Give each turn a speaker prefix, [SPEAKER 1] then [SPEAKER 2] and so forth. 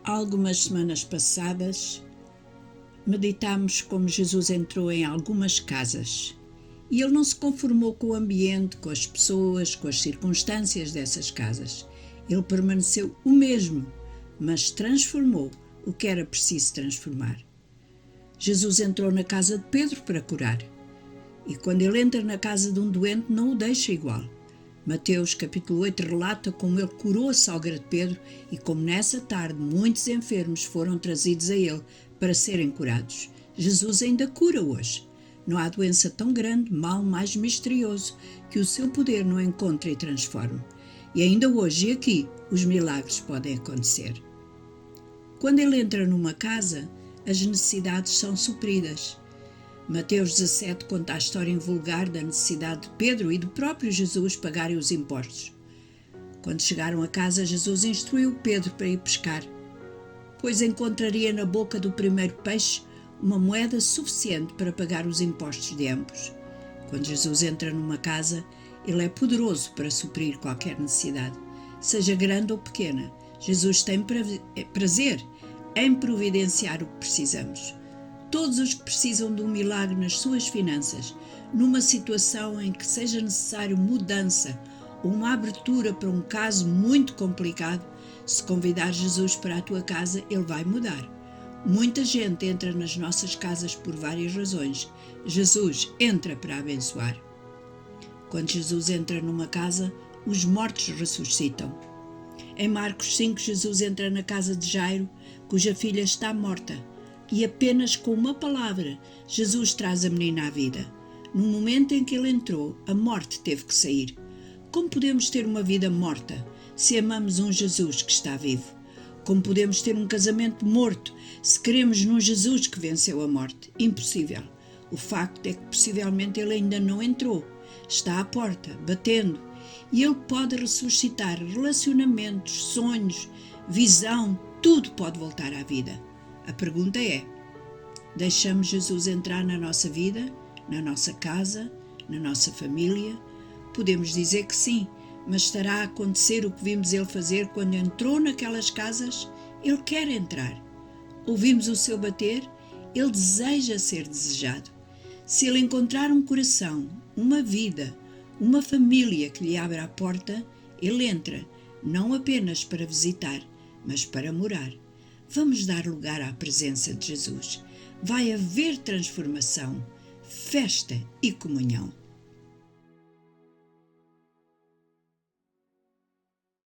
[SPEAKER 1] Algumas semanas passadas, meditámos como Jesus entrou em algumas casas e ele não se conformou com o ambiente, com as pessoas, com as circunstâncias dessas casas. Ele permaneceu o mesmo, mas transformou o que era preciso transformar. Jesus entrou na casa de Pedro para curar e quando ele entra na casa de um doente não o deixa igual. Mateus capítulo 8 relata como ele curou a sogra de Pedro e como nessa tarde muitos enfermos foram trazidos a ele para serem curados. Jesus ainda cura hoje. Não há doença tão grande, mal mais misterioso, que o seu poder não encontre e transforme. E ainda hoje e aqui os milagres podem acontecer. Quando ele entra numa casa, as necessidades são supridas. Mateus 17 conta a história invulgar da necessidade de Pedro e do próprio Jesus pagarem os impostos. Quando chegaram a casa, Jesus instruiu Pedro para ir pescar, pois encontraria na boca do primeiro peixe uma moeda suficiente para pagar os impostos de ambos. Quando Jesus entra numa casa, ele é poderoso para suprir qualquer necessidade, seja grande ou pequena. Jesus tem prazer em providenciar o que precisamos. Todos os que precisam de um milagre nas suas finanças, numa situação em que seja necessário mudança ou uma abertura para um caso muito complicado, se convidar Jesus para a tua casa, ele vai mudar. Muita gente entra nas nossas casas por várias razões. Jesus entra para abençoar. Quando Jesus entra numa casa, os mortos ressuscitam. Em Marcos 5, Jesus entra na casa de Jairo, cuja filha está morta. E apenas com uma palavra, Jesus traz a menina à vida. No momento em que ele entrou, a morte teve que sair. Como podemos ter uma vida morta se amamos um Jesus que está vivo? Como podemos ter um casamento morto se queremos num Jesus que venceu a morte? Impossível. O facto é que possivelmente ele ainda não entrou. Está à porta, batendo. E ele pode ressuscitar relacionamentos, sonhos, visão, tudo pode voltar à vida. A pergunta é: deixamos Jesus entrar na nossa vida, na nossa casa, na nossa família? Podemos dizer que sim, mas estará a acontecer o que vimos ele fazer quando entrou naquelas casas? Ele quer entrar. Ouvimos o seu bater? Ele deseja ser desejado. Se ele encontrar um coração, uma vida, uma família que lhe abra a porta, ele entra, não apenas para visitar, mas para morar. Vamos dar lugar à presença de Jesus. Vai haver transformação, festa e comunhão.